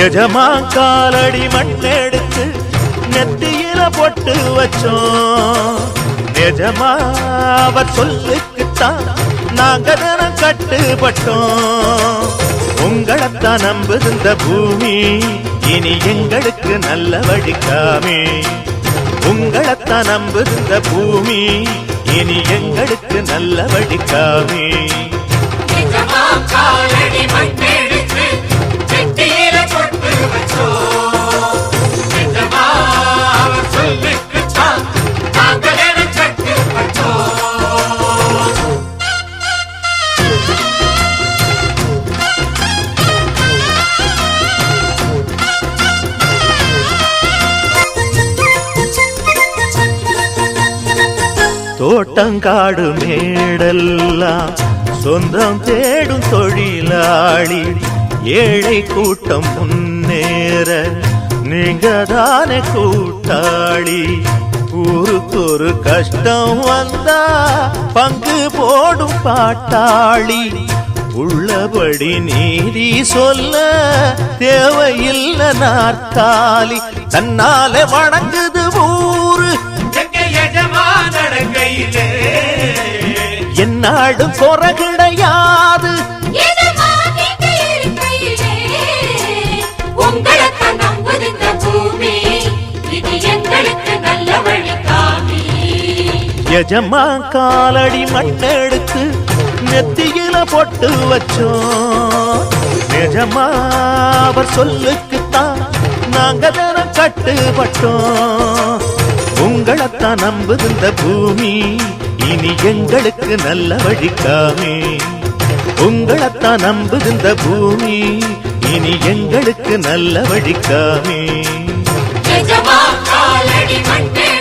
எஜமா காலடி மண்ணெடுத்து நெத்தியில பொட்டு வச்சோம். நிஜமா அவர் சொல்லுக்குத்தான் நாங்க தினம் கட்டுப்பட்டோம். உங்களைத்தான் நம்புகின்ற பூமி இனி எங்களுக்கு நல்ல வழிக்காமே. உங்களைத்தான் நம்புகின்ற பூமி இனி எங்களுக்கு நல்ல வழிக்காமே. தோட்டங்காடு மேடெல்லாம் சொந்தம் தேடும் தொழிலாளி. ஏழை கூட்டம் முன்னேற நீங்க தானே கூட்டாளி. ஊருக்கு ஒரு கஷ்டம் வந்தா பங்கு போடும் பாட்டாளி. உள்ளபடி நீதி சொல்ல தேவையில்லை நாற்காலி. தன்னால வணங்குது ஊரு என்னாடும் குறை கிடையாது. எஜமா காலடி மண்ணெடுத்து நெத்தியில பொட்டு வச்சோம். நிஜமா அவர் சொல்லுக்குத்தான் நாங்க தினம் கட்டுப்பட்டோம். உங்களைத்தான் நம்புகின்ற பூமி இனி எங்களுக்கு நல்ல வழிக்காமே. உங்களைத்தான் நம்புகின்ற பூமி இனி எங்களுக்கு நல்ல வழிக்காமே. எஜமா காலடி மண்ணே